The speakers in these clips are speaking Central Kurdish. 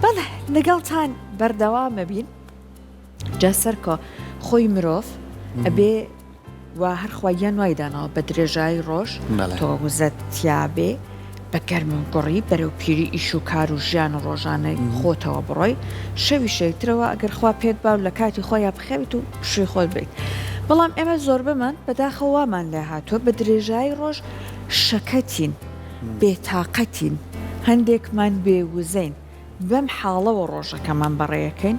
بەڵێ لەگەڵتان بەردەوامە بین جا سەرکە خۆی مرۆڤ ئەبێ و هەر خوایان وای دانەوە بە درێژایی ڕۆژ تۆ وزەتیابێ بە گەرم و گوڕی بەرەو پیری ئیش و کار و ژیان و ڕۆژانەی خۆتەوە بڕۆی شەوی شەیترەوە ئەگەر خوا پێت باو لە کاتی خۆیان بخەویت و شوێ خۆت بیت بەڵام ئێمە زۆر بمان بەداخەوامان لێ هاتووە بە درێژایی ڕۆژ شەکەتین بێتاقەتین هەندێکمان بێوزەین بەم حاڵەوە ڕۆژەکەمان بەڕێیەکەین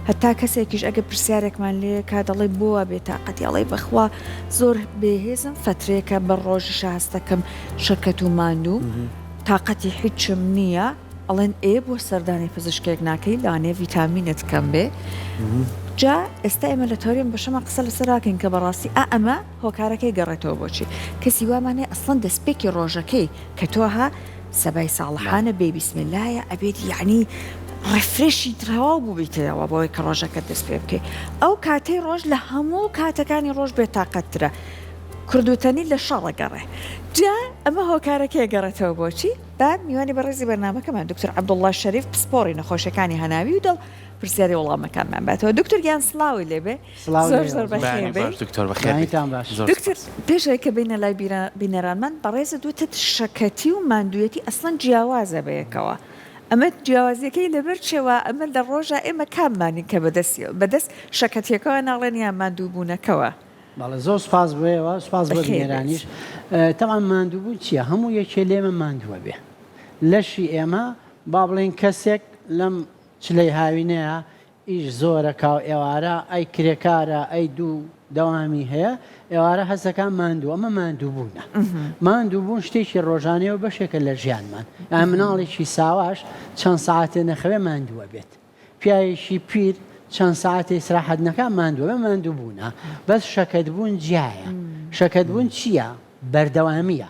هەتا کەسێکیش ئەگە پرسیارێکمان لێ کا دەڵێ بووە بێتاقەتی ئەڵێ بەخوا زۆر بێهێزم فترێکە بە ڕۆژی شاستەکەم شەکەت و ماندوو تااقەتی هیچم نییە ئەڵێن ئێ بۆ سەردانی پزیشکێک ناکەی لانێ ڤیتامینت کەم بێ جا ئێستا ئێمە لە تۆریم بەشەمە قسە لەسەراکەین کە بەڕاستی ئەمە هۆکارەکەی گەڕێتەوە بۆچی کەسی وامانێ ئەسڵەن دەستپێکی ڕۆژەکەی کە تۆها سەبای ساڵحانە بێ بیسملایە ئەبێت یعنی ڕفرێشی تراوا بوو بیتەوە بۆی کە ڕۆژەکە دەست پێ بکەی ئەو کاتەی ڕۆژ لە هەموو کاتەکانی ڕۆژ بێتاقەترە کردوتەنی لە شەڕەگەڕێ جا ئەمە هۆکارەکەی گەڕێتەوە بۆچی با میوانی بەڕێزی بەرنامەکەمان دکتۆر عەبدوڵڵا شەریف پسپۆڕی نەخۆشیەکانی هەناوی و دڵ پرسیاری وەڵامەکانمان بێتەوە دکتۆر گیان سڵاوی لێبێ زۆر بەخێر بێ دکتۆر پێشەوەی کە بینە لای بینەرانمان بەڕێزە دوتت شەکەتی و ماندوویەتی ئەسڵەن جیاوازە بەیەکەوە ئەمە جیاوازیەکەی لەبەر چێوە ئەمە لە ڕۆژە ئێمە کاممانی کە بەدەست شەکەتیەکەەوە ناڵێن یان ماندووبوونەکەەوە بەڵێ زۆر سپاس بێەوە سپاس بە بینێرانیش تەمان ماندووبوون چییە هەموو یەکێ لێمە ماندووە بێ لەشی ئێمە با بڵێن کەسێک لەم چلەی هاوینەیە ئیش زۆرە کاو ئێوارە ئەی کرێکارە ئەی دوو دەوامی هەیە ئێوارە هەستەکان ماندوو ئەمە ماندووبوونە ماندووبوون شتێکی ڕۆژانەوە بەشێکە لە ژیانمان ئەم مناڵێکی ساواش چەند ساعتێ نەخەوێ ماندووە بێت پیاوێکی پیر چەند ساعتی سراحەت نەکە ماندووە بە ماندووبوونە بەس شەکەتبوون جیایە شەکەتبوون چییە؟ بەردەوامیە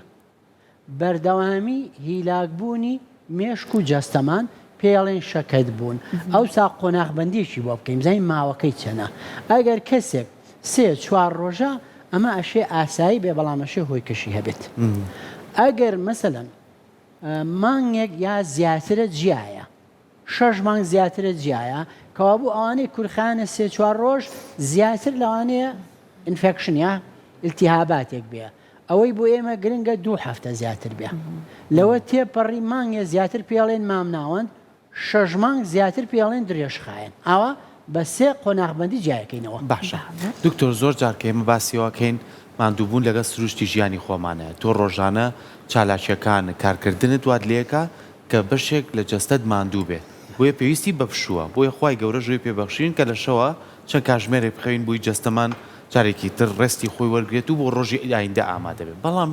بەردەوامی هیلاکبوونی مێشک و جەستەمان پێڵێن شەکەت بوون ئەو سا قۆناغبەندێکی بۆ بکەین زین ماوەکەی چەنە ئەگەر کەسێک سێ چوار ڕۆژە ئەمە ئەشێ ئاسایی بێ بەڵامەشێ هۆی کەشی هەبێت ئەگەر مەسەلەن مانگێک یا زیاترە جیایە 6 مانگ زیاترە جیایە کەوابوو ئەوانەی کورخانە سێ چوار ڕۆژ زیاتر لەوانەیە ئینفێکشن یا ئیلتیهاباتێک بێ ئەوەی بۆ ئێمە گرنگە 2 هەفتە زیاتر بێ لەوە تێپەڕی مانگێ زیاتر پێڵێن مامناوەند 6 مانگ زیاتر پێڵێن درێژخایەن ئاوە بە سێ قۆناغبەندی جیایەکەینەوە باشە دکتۆر زۆر جارکە ئێمە باسیەوەکەین ماندووبوون لەگە سروشتی ژیانی خۆمانە تۆ ڕۆژانە چالاکیەکان کارکردنت دوات لێکە کە بەشێک لە جەستەت ماندوو بێت بۆیە پێویستی بەفشووە بۆیە خوای گەورە ژووی پێبەخشین کە لە شەوە چەند کاژمێرێ بخەوین بووی جەستەمان جارێکی تر ڕستی خۆی وەرگێت و بۆ ڕۆژی ئایندە ئامادە بێت بەڵام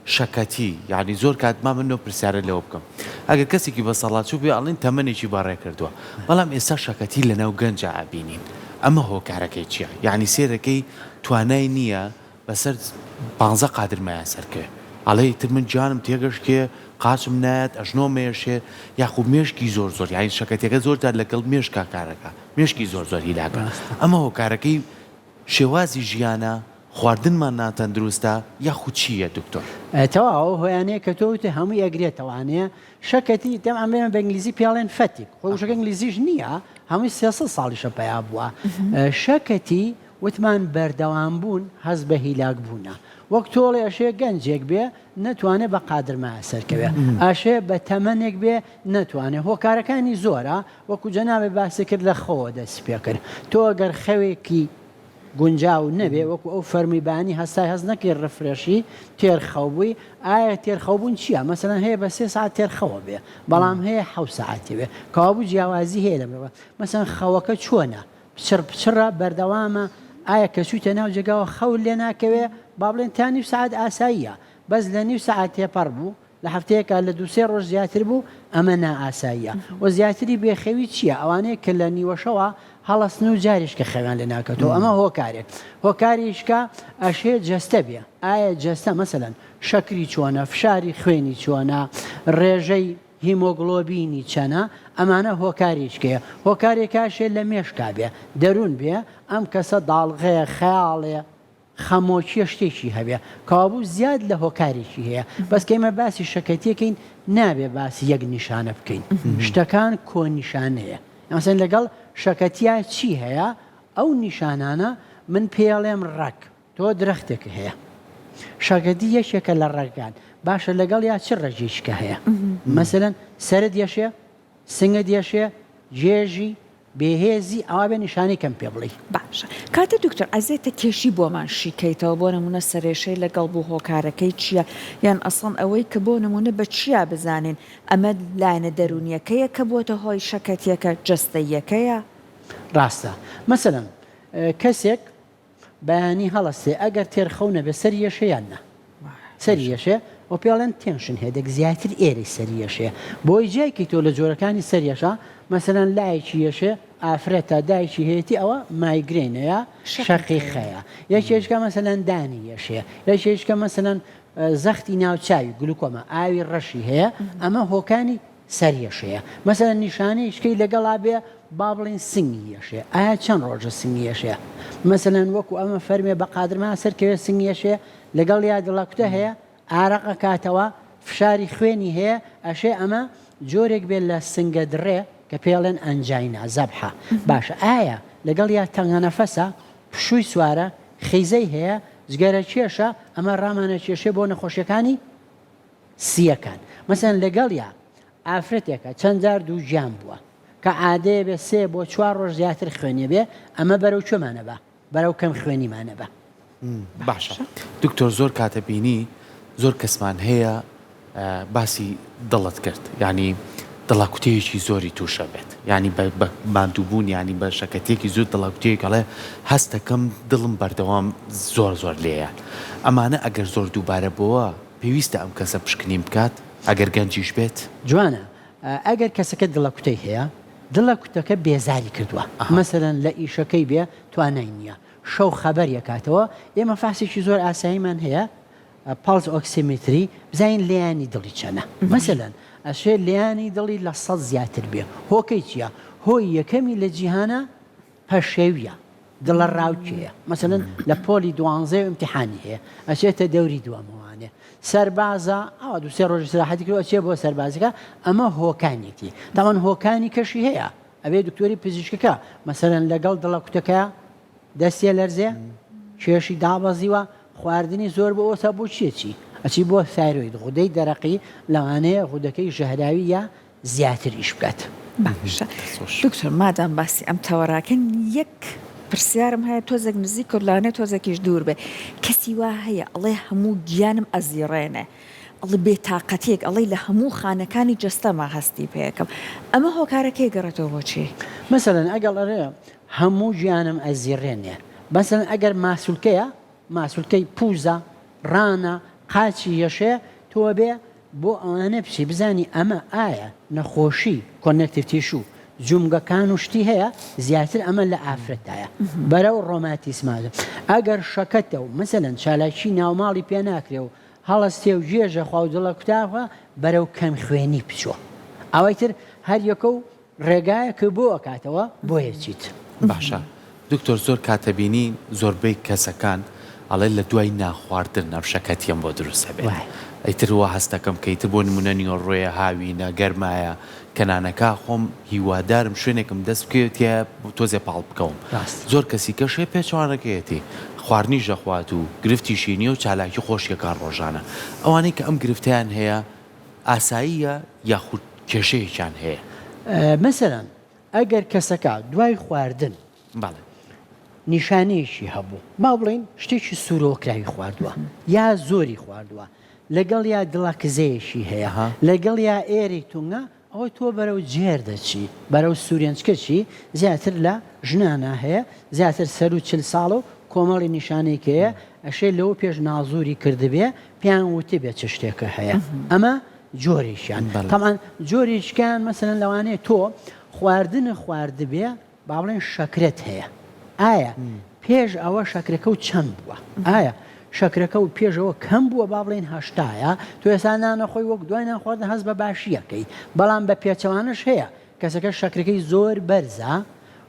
شەکەتی یعنی زۆر کاتما من پرسیارە لەوە بکەم ئەگەر کەسێکی بە سەڵاتچوو بێ ئەڵێن تەمەنێکی باڕێ کردووە بەڵام ئێستا شەکەتی لەناو گەنجە ئابینین ئەمە هۆکارەکەی چییە؟ یعنی سێرەکەی توانای نییە بەسەر 15 قادرمایە سەرکەوێ ئەڵێ تر من جانم تێگەشتێ قاچم نایەت ئەژنۆ مێشێ یاخوب مێشکی زۆر یعنی شەکەتەکە زۆرتر لەگەڵ مێشکا کارەکە مێشکی زۆر هیلاکە ئەمە هۆکارەکەی شێوازی ژیانە خواردنمان ناتەندروستە یاخود چییە دکتۆر؟ تەواو هۆیانەیە کە تۆوتە هەمووی ئەگرێتەوانەیە شەکەتی دەم ئەمێمە بە ئینگلیزی پێڵێن فەتیک خۆی شەکە ئینگلیزیش نییە هەمووی 300 ساڵیشە پیا بووە شەکەتی وتمان بەردەوام بوون هەز بە هیلاک بوونە وەک تۆڵێ ئەشێ گەنجێک بێ نەتوانێت بە قادرمایە سەرکەوێ ئاشێ بە تەمەنێک بێ نەتوانێت هۆکارەکانی زۆرە وەکو جەنابێ باسی کرد لە خۆوە دەست پێ کرد تۆ ئەگەر خەوێکی گونجاو نەبێ وەکو ئەو فەرمیبانی هەستای هەز نەکەی ڕفرێشی تێرخەوبووی ئایا تێرخەوبوون چییە؟ مەسەلەن هەیە بە 3 ساعت تێرخەوە بێ بەڵام هەیە 7 ساعتی بێ کەوابوو جیاوازی هەیە لەمەوە مەسەلەن خەوەکە چۆنە پچڕە بەردەوامە ئایا کەسوتە ناو جێگاوە خەول لێ ناکەوێ با بڵێن تا نیو ساعت ئاساییە بەس لە نیو ساعت تێپەڕ بوو لە هەفتەیەکە لە 2-3 ڕۆژ زیاتر بوو ئەمە نائاساییە و زیاتری بێخەوی چییە؟ ئەوانەیە کە لە نیوەشەوە هەڵەستن و جاریشکە خەویان لێ ناکەتەوە ئەمە هۆکارێک هۆکاریشکە ئەشێ جەستە بێ ئایا جەستە مەسەلەن شەکری چۆنە فشاری خوێنی چۆنە ڕێژەی هیمۆگلۆبینی چەنە ئەمانە هۆکاریشکەیە هۆکارێکاشێ لە مێشکا بێ دەروون بێ ئەم کەسە داڵغەیە خەیاڵێ خەمۆکیە شتێکی هەبێ کابوو زیاد لە هۆکارێکی هەیە بەس کە ئێمە باسی شەکەتیەکەین نابێ باسی یەک نیشانە بکەین شتەکان کۆنیشانەیە ئەمەسەن لەگەڵ شەکەتیا چی هەیە ئەو نیشانانە من پێڵێم ڕەک تۆ درەختێک هەیە شەکەتی یەکێکە لە ڕێگان باشە لەگەڵ یا چ ڕێژێکە هەیە مەسەلەن سەرت یەشێ سنگت یەشێ جێژی بێهێزی ئەوا بێ نیشانی کەم پێ بڵێ باشە کاتە دکتۆر ئەزێتە کێشی بۆمان شیکەیتەوە بۆ نمونە سەرێشەی لەگەڵ بوو هۆکارەکەی چییە یان ئەسڵن ئەوەی کە بۆ نمونە بە چیا بزانین ئەمە لاینە دەرونیەکەیە کە بۆتە هۆی شەکەتیەکە جستەیەکەیە ڕاستە مەسەلەن کەسێک بەیانی هەڵەستێ ئەگەر تێرخەونە بێ سەر یەشەیاننا سەری یەشێ و پێڵێن تێنشن هێدەک زیاتر ئێری سەری یەشێ بۆی جایکی تۆ لە جۆرەکانی سەر یەشە مەسەلەن لایەکی یەشێ ئافرەتە دایکی هەیەی ئەوە مایگرێنەیە شەقیقەیە یەکێشکە مەسەلەن دانی یەشێ یەکێشکە مەسەلەن زەختی ناوچاوی گلوکۆمە ئاوی ڕەشی هەیە ئەمە هۆکانی سەر یەشەیە مەسەلەن نیشانەی شکەی لەگەڵا بێ با بڵین سنگی یەشێ ئایا چەند ڕۆژە سنگی یەشەیە مەسەلەن وەکو ئەمە فەرمێ بە قادرما سەرکەوێ سنگی یەشێ لەگەڵ یا دڵەکوتە هەیە ئارەقە کاتەوە فشاری خوێنی هەیە ئەشێ ئەمە جۆرێک بێت لە سنگە درێ کە پێڵێن ئەنجاینا زەبحە باشە ئایا لەگەڵ یا تەنگەنەفەسە پشووی سوارە خیزەی هەیە جگەرە کێشە ئەمە ڕامانە کێشێ بۆ نەخۆشیەکانی سیەکان مەسەن لەگەڵ یا ئافرەتێکە چەند جار دوو گیان بووە کە عادەیە بێ 3 بۆ 4 ڕۆژ زیاتر خوێنێ بێ ئەمە بەرەو چۆمانە بە بەرەو کەم خوێنیمانە بە باشە دکتۆر زۆر کاتە بینی زۆر کەسمان هەیە باسی دڵت کرد ینی دڵاکوتەیەکی زۆری تووشە بێت ینی بە ماندووبوون ینی بە شەکەتێکی زۆر دڵاکوتەیەکەڵێ هەستەکەم دڵم بەردەوام زۆر لێیە ئەمانە ئەگەر زۆر دووبارە بووە پێویستە ئەم کەسە پشکنیم بکات ئەگەر گەنجیش بێت جوانە ئەگەر کەسەکە دڵەکوتەی هەیە دڵەکوتەکە بێزاری کردووە مەسەرەن لە ئیشەکەی بێ توانای نییە شەو خەبەر یەکاتەوە ئێمە فاسێکی زۆر ئاساییمان هەیە پاڵز ئۆکسیمتری بزین لێیانی دڵی چەنە مەسەلەن ئەشێ لێیانی دڵی لە 100 زیاتر بێ هۆکەی چییە هۆی یەکەمی لە جیهانە پەشێویە دڵە ڕاوچەیە مەسەلەن لە پۆلی 12 ئیمتیحانی هەیە ئەچێتە دەوری دووەمەوانێ سەربازە ئەوە 2 ڕۆژی سراحەتی کرد ئەچێ بۆ سەربازەکە ئەمە هۆکانێتی داوان هۆکانی کەشی هەیە ئەبێ دکتۆری پزیشکەکە مەسەلەن لەگەڵ دڵەکوتەکە دەستێ لەرزێ کێشی دابەزیوە خواردنی زۆر بە ئۆسا بۆ چێکی ئەچی بۆ سایرۆید غودەی دەرەقی لەوانەیە غودەکەی ژەهراوی یا زیاتر ئیش بکات باشە دکتۆر مادام باسی ئەم تەوەڕاکەن یەک پرسیارم هەیە تۆزێک نزیک کردلانێ تۆزێکیش دوور بێ کەسی وا هەیە ئەڵێ هەموو گیانم ئەزیڕێنێ ئەڵێ بێتاقەتێک ئەڵێ لە هەموو خانەکانی جەستەما هەستی پێیەکەم ئەمە هۆکارەکەی گەڕێتەوە بۆچی مەسەلەن ئەگەڵ ئەرێ هەموو گیانم ئەزیڕێنێ مەسەلەن ئەگەر ماسوولکەیە ماسوولکەی پوزە ڕانە قاچی یەشێ تۆ بێ بۆ ئەوانە بچی بزانی ئەمە ئایا نەخۆشی کۆنێکتیڤ تیشو جومگەکان و شتی هەیە زیاتر ئەمە لە ئافرەتایە بەرەو ڕۆماتیسمادە ئەگەر شەکەتە و مەسەلەن چالاکی ناوماڵی پێ ناکرێ و هەڵەستێ و جێژە خوا و دڵە کوتاوە بەرەو کەم خوێنی بچۆ ئەوەی تر هەر یەکە و ڕێگایە کە بۆ ئەکاتەوە بۆ یەچیت باشە دکتۆر زۆر کاتەبینی زۆربەی کەسەکان ئەڵێ لە دوای ناخواردن نەفشەکەتیەم بۆ دروستە بێت ئەیترەوە هەستەکەم کەیتر بۆ نمونە نیۆڕۆیە هاوینە گەرمایە کەنانەکە خۆم هیوادارم شوێنێکم دەست بکەوێتە تۆزێ پاڵ بکەوم زۆر کەسی کەشێ پێچوانەکەیەتی خواردنی ژەخوات و گرفتی شینی و چالاکی خۆشیەکان ڕۆژانە ئەوانەی کە ئەم گرفتیان هەیە ئاساییە یاخود کێشەیەکیان هەیە مەسەلەن ئەگەر کەسەکە دوای خواردن باڵێ نیشانەیەشی هەبوو با بڵین شتێکی سوورۆکراوی خواردووە یا زۆری خواردووە لەگەڵ یا دڵەکزەیەشی هەیە لەگەڵ یا ئێری تونگە ئەوەی تۆ بەرەو جێر دەچی بەرەو سوورێنچکەچی زیاتر لە ژنانە هەیە زیاتر سەر و 40 ساڵ و کۆمەڵی نیشانێکەیە ئەشێ لەوە پێش نازووری کردبێ پیان وتی بێت چ شتێکە هەیە ئەمە جۆریشیان تەمان جۆریشکان مەسەلەن لەوانەیە تۆ خواردنە خواردبێ با بڵێن شەکرەت هەیە ئایا پێش ئەوە شەکرەکە و چەند بووە ئایا شەکرەکە و پێشەوە کەم بووە با بڵێن هەشتایە تو ێستا نانەخۆی وەک دوای نانخواردن هەست بە باشیەکەی بەڵام بە پێچەوانش هەیە کەسەکە شەکرەکەی زۆر بەرزە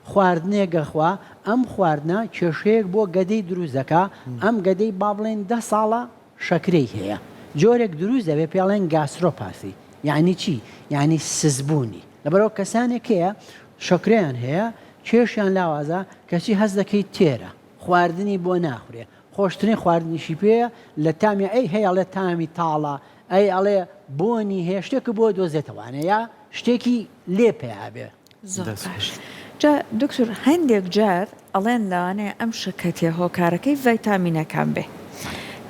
خواردنێ گەخوا ئەم خواردنە کێشەیەک بۆ گەدەی دروست دەکا ئەم گەدەی با بڵێن 10 ساڵە شەکرەی هەیە جۆرێک دروست دەبێت پێڵێن گاسرۆپاسی یعنی چی یعنی سزبوونی لەبەرەوە کەسانێک هەیە شەکرەیان هەیە کێشیان لاوازە کەچی هەز دەکەیت تێرە خواردنی بۆ ناخورێ خۆشترین خواردنیشی پێەیە لە تامی ئەی هەیە ئەڵێ تامی تاڵە ئەی ئەڵێ بۆنی هەیە شتێک بۆ دۆزێتەوانە یا شتێکی لێ پێیابێ جا دکتۆر هەندێک جار ئەڵێن لەوانەیە ئەم شەکەتێ هۆکارەکەی ڤایتامینەکان بێ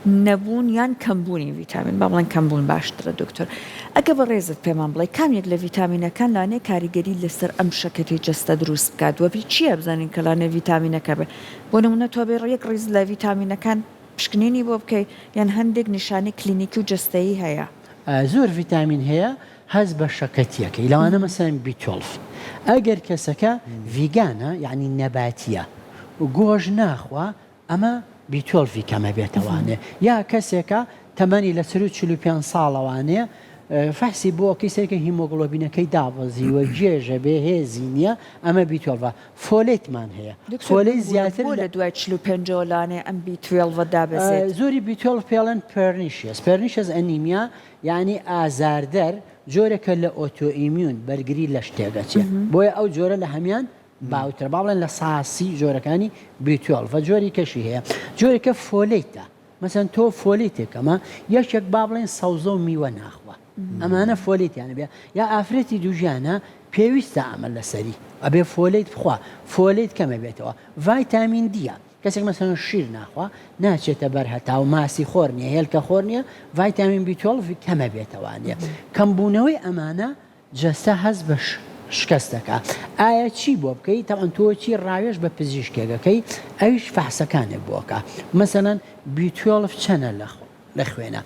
نەبوون یان کەمبوونی ڤیتامین با بڵێن کەمبوون باشترە دکتۆر ئەگە بە ڕێزت پێمان بڵێ کامێک لە ڤیتامینەکان لانێ کاریگەری لەسەر ئەم شەکەتی جەستە دروست بکات وەبی چییە بزانین کە لانێ ڤیتامینەکە بێ بۆ نمونە تۆ بێ ڕێک ڕێز لە ڤیتامینەکان پشکنینی بۆ بکەیت یان هەندێک نیشانی کلینیکی و جەستەیی هەیە زۆر ڤیتامین هەیە هەز بە شەکەتیەکەی لەوانە مەسەن B12 ئەگەر کەسەکە ڤیگانە یعنی نەباتیە و گۆژ ناخوا ئەمە B12 کەمە بێتەوانێ یا کەسێکە تەمەنی لە 45 ساڵەوانەیە فەحسی بۆ کەسێکە هیمۆگلۆبینەکەی دابەزی و جێژە بێ هێزی نییە ئەمە B12 فۆلێتمان هەیە فۆلەی زیاتر لە دوای 45 لانێ ئەم B12 دابەزێت زۆری B12 پێڵەن پێرنیشەس ئەنیمیا یعنی ئازاردەر جۆرێکە لە ئۆتۆئیمیون بەرگری لە شتێگەچێ بۆیە ئەو جۆرە لە هەمان باوتر با بڵێن لە ساسی جۆرەکانی B12 جۆری کەشی هەیە جۆرێکە فۆلیتە مەسەن تۆ فۆلیتێکەمە یەکێک با بڵێن سەوزە و میوە ناخوە ئەمانە فۆلیتیانە بێ یا ئافرەتی دووژیانە پێویستە ئەمە لەسەری ئەبێ فۆلیت بخوا فۆلیت کەمە بێتەوە ڤایتامین دیە کەسێک مەسەن شیر ناخوا ناچێتە بەر هەتا و ماسی خۆر نیە هێلکە خۆر نییە ڤایتامین B12 کەمە بێتەوانە کەمبوونەوەی ئەمانە جەستە هەز بەش شکستەکە ئایا چی بۆ بکەیت تاوان تۆچی ڕاوێژ بە پزیشکێگەکەی ئەویش فەحسەکانێک بۆکە مەسەنەن B12 چەنە لە خوێنە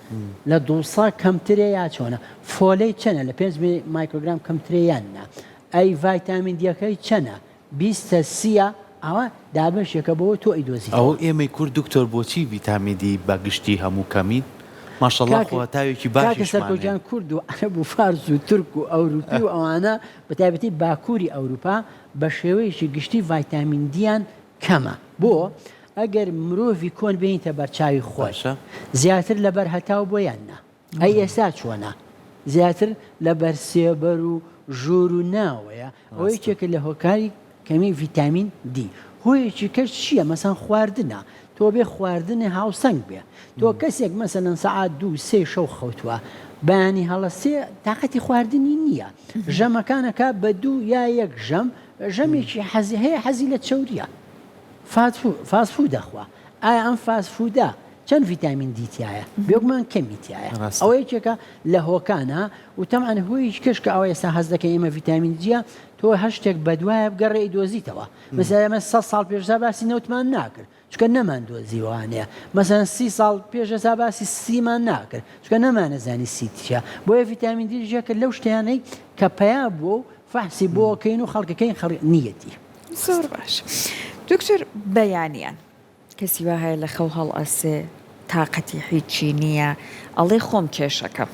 لە 200 کەمترێ یا چۆنە فۆلەی چەنە لە 5 مایکرۆگرام کەمترێیاننا ئەی ڤایتامین دیەکەی چەنە 20 ئەوە دابشێکە بۆ تۆ ئیدۆزی ئەو ئێمەی کورد دکتۆر بۆچی ڤیتامینی بەگشتی هەموو کەمین ماشەڵڵا خۆتاوێکی باشیشمان کورد و عەرەب و فارس و تورک و ئەوروپی و ئەوانە بەتایبەتی باکووری ئەوروپا بە شێوەیەکی گشتی ڤایتامین دییان کەمە بۆ ئەگەر مرۆڤی کۆن بێنیتە بەرچاوی خۆش زیاتر لەبەر هەتاو بۆیاننا ئەی ئێستا چۆنە زیاتر لەبەر سێبەر و ژوور و ناوەیە ئەوە یەکێکە لە هۆکاری کەمی ڤیتامین دی هۆیەکی کەس چییە مەسەن خواردنە تۆ بێ خواردنی هاوسەنگ بێ تۆ کەسێک مەسەن سەعات 2-3 شەو خەوتووە بەیانی هەڵەسێ تااقەتی خواردنی نییە ژەمەکانەکە بە 2 یا 1 ژەمێکی حەزی هەیە حەزی لە چەوریە فاسفود دەخوا ئایا ئەم فاسفودا چەند ڤیتامین دیتیایە بێگومان کەمیتیایە ئەوە یەکێکە لە هۆکانە و تەمان هۆی کەشکە ئەوە ئێستا هەز دەکەی ئێمە ڤیتامین دیە تۆ هەشتێک بەدوایە بگەڕێ ئیدۆزیتەوە مەسەلا ئێمە 100 ساڵ پێشدا باسی نەوتمان ناکرد چکە نەمان دۆزیوانەیە مەسەن 30 ساڵ پێشەسا باسی سیمان ناکرد چکە نەمانەزانی سیتیە بۆیە ڤیتامین دیژەکە لەو شتیانەی کە پیا بووە و فەحسی بۆکەین و خەڵکەکەین نیەتی زۆر باش دکتۆر بەیانیان کەسی وا هەیە لە خەو هەڵ ئەسێ تااقەتی هیچی نییە ئەڵێ خۆم کێشەکەم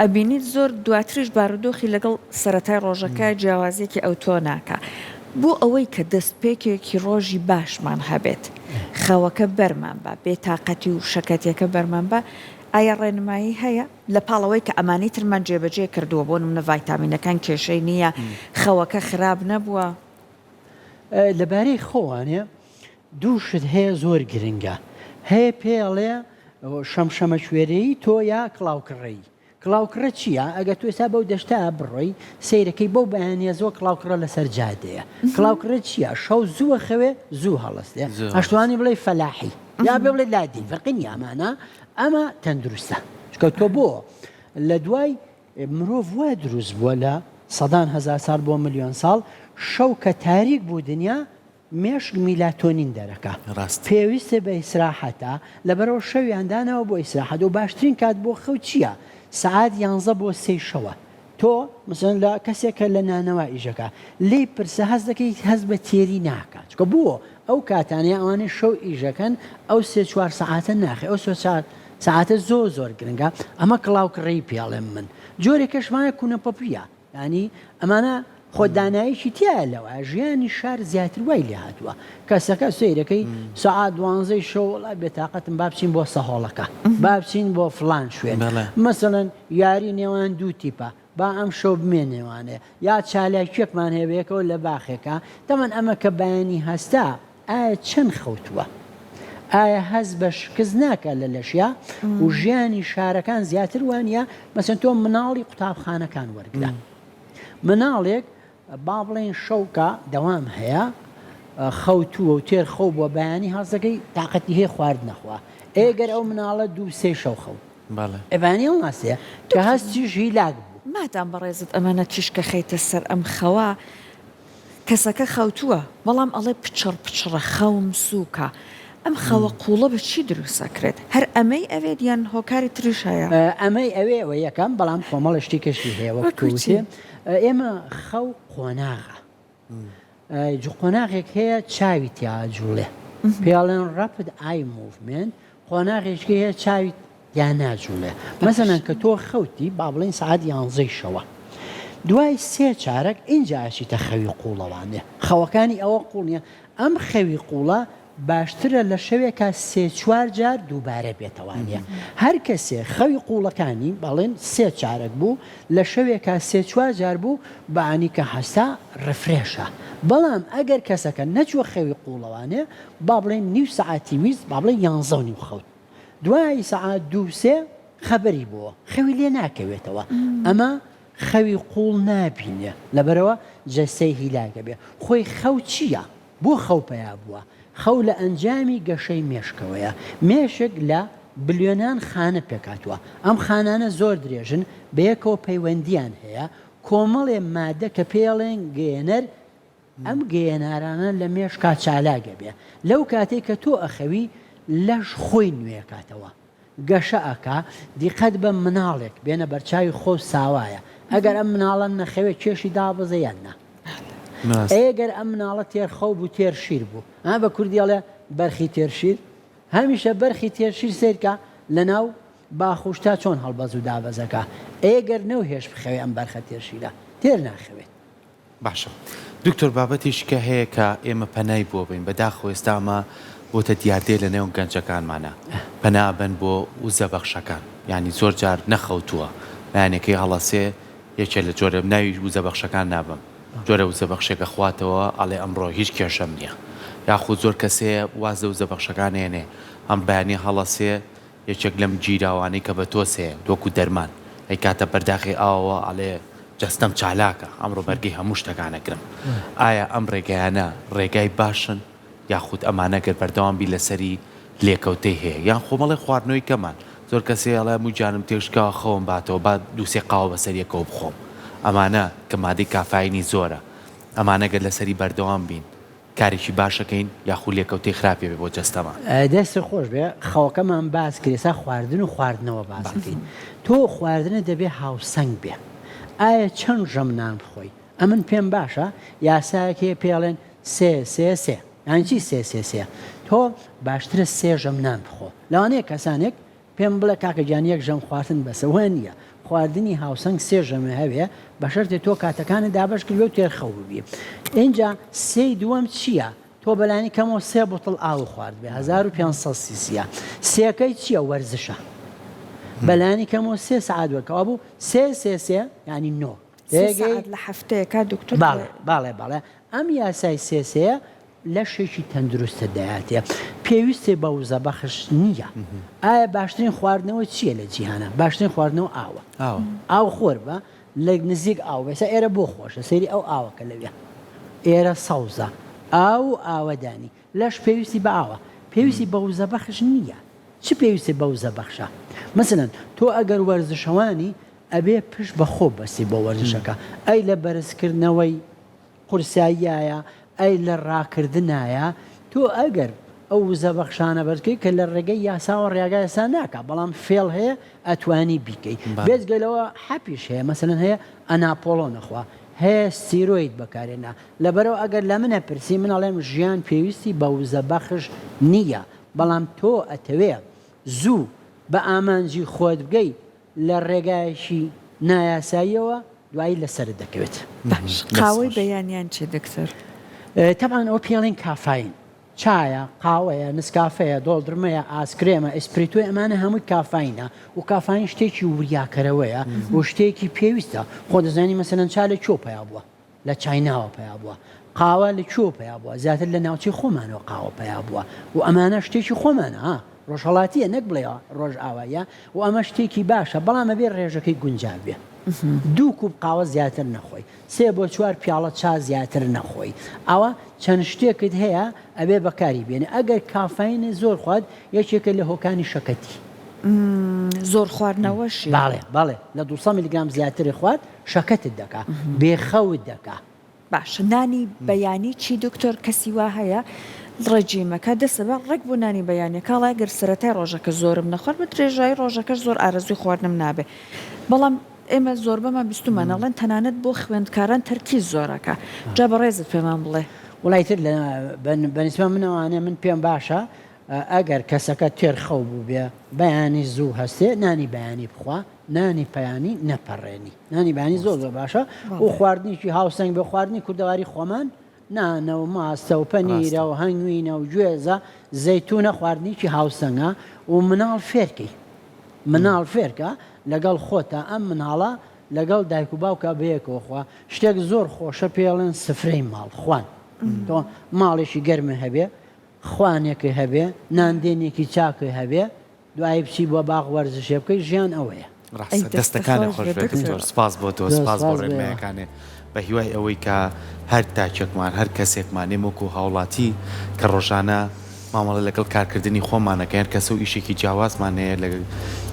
ئەبینیت زۆر دواتریش بارودۆخی لەگەڵ سەرەتای ڕۆژەکە جیاوازیەکی ئەو تۆ ناکە بۆ ئەوەی کە دەستپێکێکی ڕۆژی باشمان هەبێت خەوەکە بەرمان بە بێتاقەتی و شەکەتیەکە بەرمان بە ئایا ڕێنمایی هەیە لە پاڵەوەی کە ئەمانی ترمان جێبەجێ کردووە بۆ نمونە ڤایتامینەکان کێشەی نییە خەوەکە خراپ نەبووە لەبارەی خۆوانێ دوو شت هەیە زۆر گرنگە هەیە پێڵێ شەمشەمە کوێرەی تۆ یا کڵاوکڕەی کڵاوکڕە چییە؟ ئەگە تو ئێستا بەو دەشتا بڕۆی سیرەکەی بەو بەیانە زۆر کڵاوکڕە لەسەر جادەیە کڵاوکڕە چییە؟ شەو زووە خەوێ زوو هەڵەستێ هەشتوانی بڵێ فەلاحی یا بێ بڵێ لادی فەرقی ئەمانە ئەمە تەندروستە چکە تۆ بۆ لە دوای مرۆڤ وە دروست بووە لە سەدان هەزار ساڵ بۆ ملیۆن ساڵ شەو کە تاریک بوو دنیا مێشک میلاتۆنین دەرەکە پێویستە بە ئیسراحەتە لەبەرەوە شەویاندانەوە بۆ ئیسراحەت و باشترین کات بۆ خەو چییە؟ سعات 11 بۆ 3 شەوە تۆ مثلا لە کەسێکە لە نانەوە ئیژەکە لی پرسە هەز دەکەی هەز بە تێری ناکات چکە بووە ئەو کاتانەیە ئەوانەی شەو ئیژەکەن ئەو 3-4 سعاتە ناخێ ئەو 4 سعاتە زۆر گرنگە ئەمە کڵاوکڕەی پیاڵێم من جۆرێکەشمانە کوونە پەپویە ینی ئەمانە خۆ دانایشی تیا لەوە ژیانی شار زیاتر وای لێ هاتووە کەسەکە سیرەکەی سعات 12 شەوڵای بێتاقەتم با بچین بۆ سەهۆڵەکە با بچین بۆ فلان شوێن مەسەڵەن یاری نێوان دوو تیپە با ئەم شەو بمێنێوانێ یا چالاکیەکمان هەیەبێکەوە لە باخێکە دەمەن ئەمە کە بەیانی هەستا ئایا چەند خەوتووە ئایا هەز بە شکست ناکە لە لەشیا و ژیانی شارەکان زیاتر وانە مەسەن تۆ مناڵی قوتابخانەکان وەرگدا مناڵێک با بڵێن شەوکە دەوام هەیە خەوتووە و تێر خەو بۆ بەیانی هەڵزەکەی تااقەتی هەیە خوارد نەخوا ئێگەر ئەو مناڵە 2-3 شەو خەوت ئەبانی ئەو ناسەیە کە هەستیش هیلاک بوو مادام بەڕێزت ئەمانە تیشکە خەیتە سەر ئەم خەوا کەسەکە خەوتووە بەڵام ئەڵێ پچڕە خەوم سووکە ئەم خەوە قوڵە بە چی دروستەکرێت هەر ئەمەی ئەوێت یان هۆکاری تریش هەیە ئەمەی ئەوێەوە یەکەم بەڵام کۆمەڵە شتێکەشی هەیە وەکوتێ ئێمە خەو قۆناغە قۆناغێک هەیە چاوی تیاجوڵێ پێڵێن ڕەپد ئای موڤمنت قۆناغێکی هەیە چاوی یا ناجوڵێ مەسەڵەن کە تۆ خەوتی با بڵێن سعات 11 شەوە دوای 3 چارەک اینجا ئاشیتە خەوی قوڵەوانێ خەوەکانی ئەوە قوڵنیە ئەم خەوی قوڵە باشترە لە شەوێکە 3-4 جار دووبارە بێتەوانە هەر کەسێ خەوی قوڵەکانی بەڵێن 3 چارەک بوو لە شەوێکە 3-4 جار بوو بەعنی کە هەستا ڕفرێشە بەڵام ئەگەر کەسەکە نەچوە خەوی قوڵەوانێ با بڵێن نیو سعاتی ویست با بڵێن 11 خەوت دوای سعات 2-3 خەبەری بووە خەوی لێ ناکەوێتەوە ئەمە خەوی قوڵ نابینێ لەبەرەوە جەستەی هیلاگە بێ خۆی خەو چییە بۆ خەو پیا بووە خەو لە ئەنجامی گەشەی مێشکەوەیە مێشک لە بلیۆنان خانە پێکاتوە ئەم خانانە زۆر درێژن بەیەکەوە پەیوەندیان هەیە کۆمەڵێ مادە کە پێڵێن گێنەر ئەم گێنارانە لە مێشکا چالاگە بێ لەو کاتێک کە تۆ ئەخەوی لەش خۆی نوێکاتەوە گەشە ئەکا دیقەت بە مناڵێک بێنە بەرچاوی خۆ ساوایە ئەگەر ئەم مناڵەن نەخەوێت کێشی دابزەیاننا ئەگەر ئەم مناڵە تێرخەو بوو تێر شیر بوو بە کوردیاڵێ بەرخی تێرشیر هەمیشە بەرخی تێرشیر سیرکە لە ناو باخوشتا چۆن هەڵبەز و دابەزەکە ئەگەر نەو هێش بخەوێ ئەم بەرخە تێرشیرە تێر ناخەوێت باشە دکتۆر بابەتیش کە هەیە کە ئێمە پەنای بۆ بین بەداخۆ ئێستامە بۆتە دیاردێ لە نێو گەنجەکانمانە پەنابەن بۆ وزە بەخشەکان ینی زۆر جار نەخەوتووە بەیانەکەی هەڵەسێ یەکێ لە جۆرە ناوی وزە بەخشەکان نابم جۆرە وزە بەخشێکە خواتەوە ئەڵێ ئەمڕۆ هیچ کێشەم نییە یاخود زۆر کەسێ وازە وزە بەخشەکان هێنێ ئەم بەیانی هەڵەسێ یەکێک لەم گیراوانەی کە بە تۆسێ دۆکو دەرمان ئەی کاتە بەرداخی ئاوە ئەڵێ جەستەم چالاکە ئەمڕۆ بەرگی هەموو شتەکانەگرم ئایا ئەم ڕێگەیانە ڕێگای باشن یاخود ئەمانە گەر بەردەوام بی لەسەری لێکەوتەی هەیە یان خۆمەڵی خواردنەوەی کەمان زۆر کەسێ ئەڵێ موجانم تێشکەوە خەوم باتەوە با دووسێ قاوە بەسەریەکەوە بخۆم ئەمانە کە مادەی کافاینی زۆرە ئەمانە گەر لەسەری بەردەوام بین کارێکی باشەکەین یاخود لێکەوتەی خراپێ بێ بۆ جەستەمان دەستی خۆش بێ خەوەکەمان باس کرێسا خواردن و خواردنەوە باسکەین تۆ خواردنە دەبێ هاوسەنگ بێ ئایا چەند ژەم نان بخۆی ئەمن پێم باشە یاسایەکێ پێڵێن 3-3-3 یانچی 3-3-3 تۆ باشترە 3 ژەم نان بخۆ لەوانەیە کەسانێک پێم بڵێ کاکەجان 1 ژەم خواردن بەسەوە نییە خواردنی هاوسەنگ 3 ژەمە هەوێ بەشەرتێ تۆ کاتەکانی دابش کرد و تێرخەو ببی اینجا 3 دووەم چییە تۆ بەلانی کەمەوە 3 بۆتڵ ئاو خوارد بێ 1500 سیسیە سێەکەی چییە وەرزشە بەلانی کەمەوە 3 سعات وەکەوە بوو 3-3-3 ینی 9 لە هەفتەیەکە دکتۆر باڵێ ئەم یاسای 3 لەشێکی تەندروستە دەیاتێ پێویستێ بە وزە بەخش نییە ئایا باشترین خواردنەوە چییە لە جیهانە باشترین خواردنەوە ئاوە ئاو خۆر بە لە نزیک ئاو بێسە ئێرە بۆ خۆشە سەیری ئەو ئاوەکە لەوێ ئێرە سەوزە ئاو ئاوەدانی لەش پێویستی بە ئاوە پێویستی بە وزە بەخش نییە چی پێویستی بە وزە بەخشە مەسەلەن تۆ ئەگەر وەرزشەوانی ئەبێ پشت بەخۆ بەسی بۆ وەرزشەکە ئەی لە بەرزکردنەوەی قورساییایە ئەی لە ڕاکردنایە تۆ ئەگەر ئەو وزە بەخشانە بەرکەی کە لە ڕێگەی یاساوە ڕێگای یاسا ناکە بەڵام فێڵ هەیە ئەتوانی بیکەی بێزگەلەوە حەپیش هەیە مەسەلەن هەیە ئەناپۆڵۆ نەخوا هەیە ستیرۆید بەکارێنا لەبەرەوە ئەگەر لە منە پرسی من ئەڵێم ژیان پێویستی بە وزە بەخش نییە بەڵام تۆ ئەتەوێ زوو بە ئامانجی خۆت بگەی لە ڕێگایشی نایاساییەوە دوایی لەسەر دەکەوێت. باش قاوەی بەیانیان چێ دکتۆر؟ طبعا ئەو پێڵین کافین چایە قاوەیە نسکافەیە دۆڵدرمەیە ئاسکرێمە ئەسپریتۆی ئەمانە هەمووی کافینە و کافین شتێکی وریاکەرەوەیە و شتێکی پێویستە خۆ دەزانی مەسەرەن چا لە چۆ پیا بووە لە چایناوە پیا بووە قاوە لە چۆ پیا بووە زیاتر لە ناوچەی خۆمانەوە قاوە پیا بووە و ئەمانە شتێکی خۆمانە ڕۆژهڵاتیە نەک بڵێ ڕۆژ ئاوایە و ئەمە شتێکی باشە بەڵام ئەبێ ڕێژەکەی گونجاو بێ. 2 کوب قاوە زیاتر نەخۆی 3 بۆ 4 پیاڵە چا زیاتر نەخۆی ئەوە چەند شتێکت هەیە ئەبێ بەکاری بێنێ ئەگەر کافینە زۆر خوارد یەکێکە لە هۆکانی شەکەتی زۆر خواردنەوەشی باڵێ لە 200 میلیگرام زیاتری خوارد شەکەتت دەکا بێخەوت دەکا. باش نانی بەیانی چی دکتۆر کەسی وا هەیە ڕێجیمەکە دەسە بە ڕێک بۆ نانی بەیانە کاڵای گەر سەرەتای ڕۆژەکە زۆرم نەخوارد بە درێژایی ڕۆژەکەش زۆر ئارەزوی خواردنم نابێ بەڵام ئێمە زۆر بەمان بیستمانەڵێن تەنانەت بۆ خوێندکاران تەرکی زۆرەکە جا بە ڕێزت پێمان بڵێ وڵایتر بەنسبە منەوانێ من پێم باشە ئەگەر کەسەکە تێرخەو بوو بێ بەیانی زوو هەستێ نانی بەیانی بخوا نانی پەیانی نەپەڕێنی نانی بەیانی زۆر زۆر باشە و خواردنیکی هاوسەنگ بە خواردنی کوردەواری خۆمان نانە و ماستە و پەنیرە و هەنگوینە و گوێزە زەیتونە خواردنیکی هاوسەنگە و مناڵ فێرکەی مناڵ فێرکە لەگەڵ خۆتە ئەم مناڵە لەگەڵ دایک و باوکە بەیەکەوە خوا شتێک زۆر خۆشە پێڵێن سفرەی ماڵ خوان تۆ ماڵێکی گەرمە هەبێ خوانێکی هەبێ ناندێنێکی چاکە هەبێ دوای بچی بۆ باغ وەرزشێ بکەی ژیان ئەوەیە. دەستەکانی خۆش بێت سپاس بۆ تۆ سپاس بۆ ڕێنمایەکانێ بە هیوای ئەوەی کە هەر تاچێکمان هەر کەسێکمان نێمەکو هاوڵاتی کە ڕۆژانە مامەڵە لەگەڵ کارکردنی خۆمانەکە هەر کەسە و ئیشێکی جیاوازمانەیە لە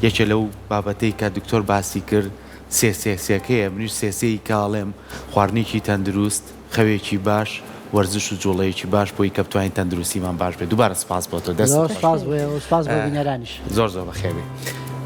یەکێ لەو بابەتەی کە دکتۆر باسی کرد سێسێکەیە منیش سێسەی کاڵێم خواردنێکی تەندروست خەوێکی باش وەرزش و جوڵەیەکی باش بۆی کە بتوانین تەندروستیمان باش بێت دووبارە سپاس بۆ تۆ دەست سپاس بۆ بینەرانیش زۆر بەخێر بێ.